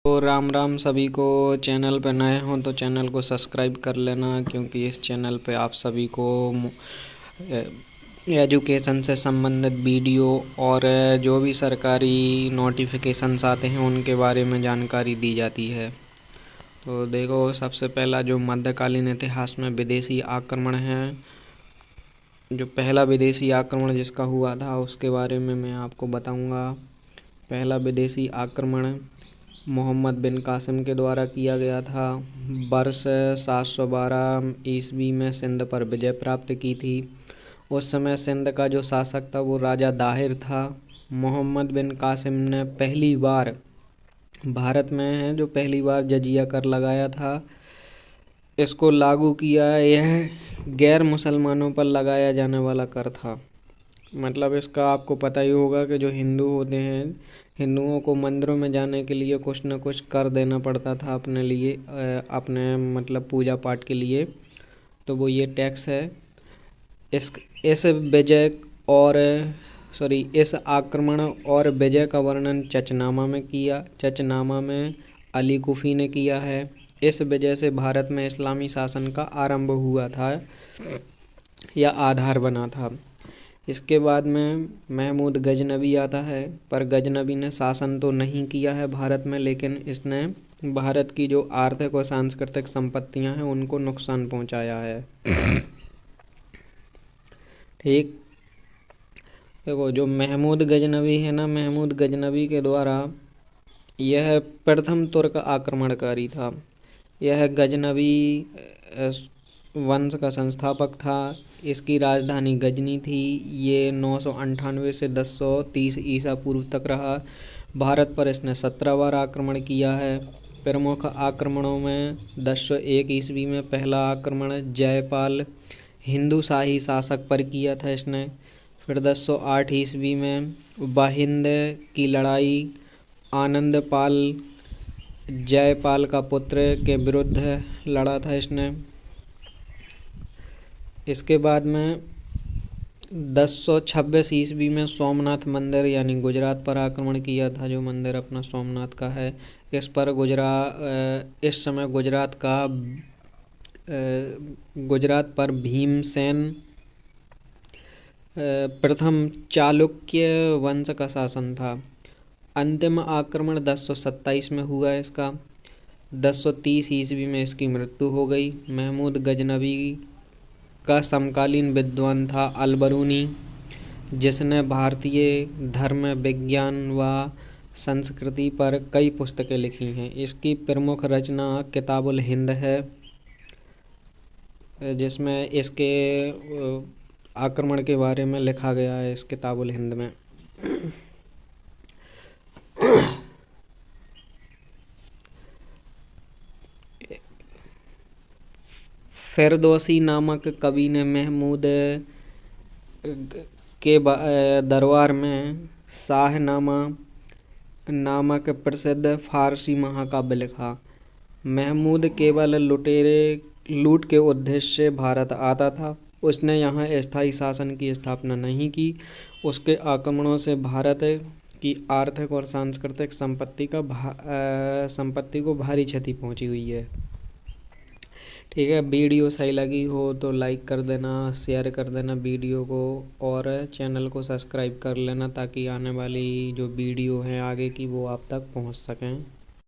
तो राम राम सभी को। चैनल पर नए हों तो चैनल को सब्सक्राइब कर लेना, क्योंकि इस चैनल पे आप सभी को एजुकेशन से संबंधित वीडियो और जो भी सरकारी नोटिफिकेशंस आते हैं उनके बारे में जानकारी दी जाती है। तो देखो, सबसे पहला जो मध्यकालीन इतिहास में विदेशी आक्रमण है, जो पहला विदेशी आक्रमण जिसका हुआ था उसके बारे में मैं आपको बताऊंगा। पहला विदेशी आक्रमण मोहम्मद बिन कासिम के द्वारा किया गया था। वर्ष 712 ईस्वी में सिंध पर विजय प्राप्त की थी। उस समय सिंध का जो शासक था वो राजा दाहिर था। मोहम्मद बिन कासिम ने पहली बार भारत में है जो पहली बार जजिया कर लगाया था, इसको लागू किया। यह गैर मुसलमानों पर लगाया जाने वाला कर था। मतलब इसका आपको पता ही होगा कि जो हिंदू होते हैं, हिंदुओं को मंदिरों में जाने के लिए कुछ न कुछ कर देना पड़ता था अपने लिए, अपने मतलब पूजा पाठ के लिए। तो वो ये टैक्स है। इस विजय और इस आक्रमण और विजय का वर्णन चचनामा में किया। चचनामा में अली कुफी ने किया है। इस वजह से भारत में इस्लामी शासन का आरंभ हुआ था या आधार बना था। इसके बाद में महमूद गजनबी आता है, पर गजनबी ने शासन तो नहीं किया है भारत में, लेकिन इसने भारत की जो आर्थिक और सांस्कृतिक संपत्तियां हैं उनको नुकसान पहुंचाया है। ठीक, देखो जो महमूद गजनबी है ना, महमूद गजनबी के द्वारा यह प्रथम तुर्क आक्रमणकारी था। यह गजनबी वंश का संस्थापक था। इसकी राजधानी गजनी थी। ये 998 से 1030 ईसा पूर्व तक रहा। भारत पर इसने 17 बार आक्रमण किया है। प्रमुख आक्रमणों में 1001 ईस्वी में पहला आक्रमण जयपाल हिंदू शाही शासक पर किया था इसने। फिर 1008 ईस्वी में बाहिंद की लड़ाई आनंदपाल जयपाल का पुत्र के विरुद्ध लड़ा था इसने। इसके बाद में 1026 ईस्वी में सोमनाथ मंदिर यानी गुजरात पर आक्रमण किया था, जो मंदिर अपना सोमनाथ का है। इस समय गुजरात पर भीमसेन प्रथम चालुक्य वंश का शासन था। अंतिम आक्रमण 1027 में हुआ इसका। 1030 ईस्वी में इसकी मृत्यु हो गई। महमूद गजनबी का समकालीन विद्वान था अल-बरूनी, जिसने भारतीय धर्म, विज्ञान व संस्कृति पर कई पुस्तकें लिखी हैं। इसकी प्रमुख रचना किताबुल हिंद है, जिसमें इसके आक्रमण के बारे में लिखा गया है इस किताबुल हिंद में। फिरदौसी नामक कवि ने महमूद के दरबार में शाहनामा नामक प्रसिद्ध फारसी महाकाव्य लिखा। महमूद केवल लूट के उद्देश्य से भारत आता था। उसने यहाँ स्थायी शासन की स्थापना नहीं की। उसके आक्रमणों से भारत की आर्थिक और सांस्कृतिक संपत्ति को भारी क्षति पहुँची हुई है। ठीक है, वीडियो सही लगी हो तो लाइक कर देना, शेयर कर देना वीडियो को, और चैनल को सब्सक्राइब कर लेना ताकि आने वाली जो वीडियो हैं आगे की वो आप तक पहुंच सकें।